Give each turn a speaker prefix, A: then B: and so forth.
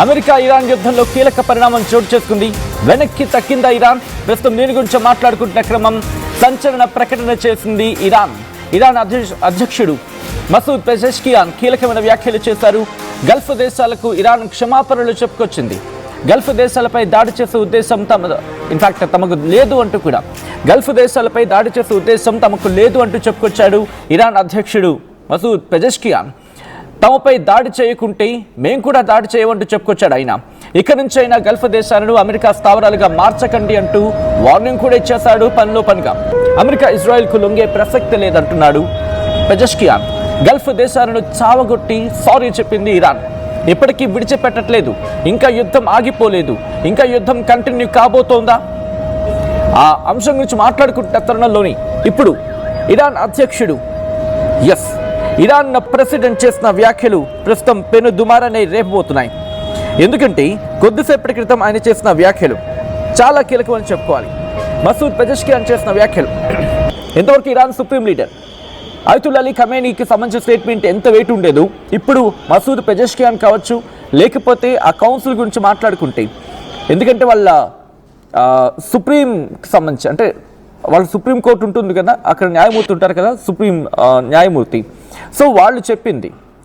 A: America Iran యుద్ధంలో కీలక పరిణామం చోటు చేసుకుంది. వెనక్కి తక్కిందా ఇరాన్? ప్రస్తుతం దీని గురించి మాట్లాడుకుంటున్న క్రమం సంచలన ప్రకటన చేసింది ఇరాన్. ఇరాన్ అధ్యక్షుడు మసూద్ పెజెష్కియాన్ కీలకమైన వ్యాఖ్యలు చేశారు. గల్ఫ్ దేశాలకు ఇరాన్ క్షమాపణలు చెప్పుకొచ్చింది. గల్ఫ్ దేశాలపై దాడి చేసే ఉద్దేశం తమకు లేదు అంటూ కూడా గల్ఫ్ దేశాలపై దాడి చేసే ఉద్దేశం తమకు లేదు అంటూ చెప్పుకొచ్చాడు ఇరాన్ అధ్యక్షుడు మసూద్ పెజెష్కియాన్. తమపై దాడి చేయకుంటే మేం కూడా దాడి చేయమంటూ చెప్పుకొచ్చాడు ఆయన. ఇక నుంచి అయినా గల్ఫ్ దేశాలను అమెరికా స్థావరాలుగా మార్చకండి అంటూ వార్నింగ్ కూడా ఇచ్చేశాడు. పనిలో పనిగా అమెరికా ఇజ్రాయెల్కు లొంగే ప్రసక్తి లేదంటున్నాడు పెజెష్కియాన్. గల్ఫ్ దేశాలను చావగొట్టి సారీ చెప్పింది ఇరాన్. ఇప్పటికీ విడిచిపెట్టట్లేదు. ఇంకా యుద్ధం ఆగిపోలేదు. ఇంకా యుద్ధం కంటిన్యూ కాబోతోందా? ఆ అంశం గురించి మాట్లాడుకుంటున్న తరుణంలోని ఇప్పుడు ఇరాన్ అధ్యక్షుడు ఇరాన్ ప్రెసిడెంట్ చేసిన వ్యాఖ్యలు ప్రస్తుతం పెను దుమారాన్ని రేపబోతున్నాయి. ఎందుకంటే కొద్దిసేపటి క్రితం ఆయన చేసిన వ్యాఖ్యలు చాలా కీలకమని చెప్పుకోవాలి. మసూద్ పెజెష్కియాన్ చేసిన వ్యాఖ్యలు ఎంతవరకు Iran supreme leader Ayatollah Ali ఖమేనీకి సంబంధించిన స్టేట్మెంట్ ఎంత వెయిట్ ఉండేదో ఇప్పుడు మసూద్ పెజెష్కియాన్ కావచ్చు, లేకపోతే ఆ కౌన్సిల్ గురించి మాట్లాడుకుంటే, ఎందుకంటే వాళ్ళ సుప్రీంకి సంబంధించి అంటే వాళ్ళ సుప్రీం కోర్టు ఉంటుంది కదా, అక్కడ న్యాయమూర్తి ఉంటారు కదా, సుప్రీం న్యాయమూర్తి. సో వాళ్ళు చెప్పింది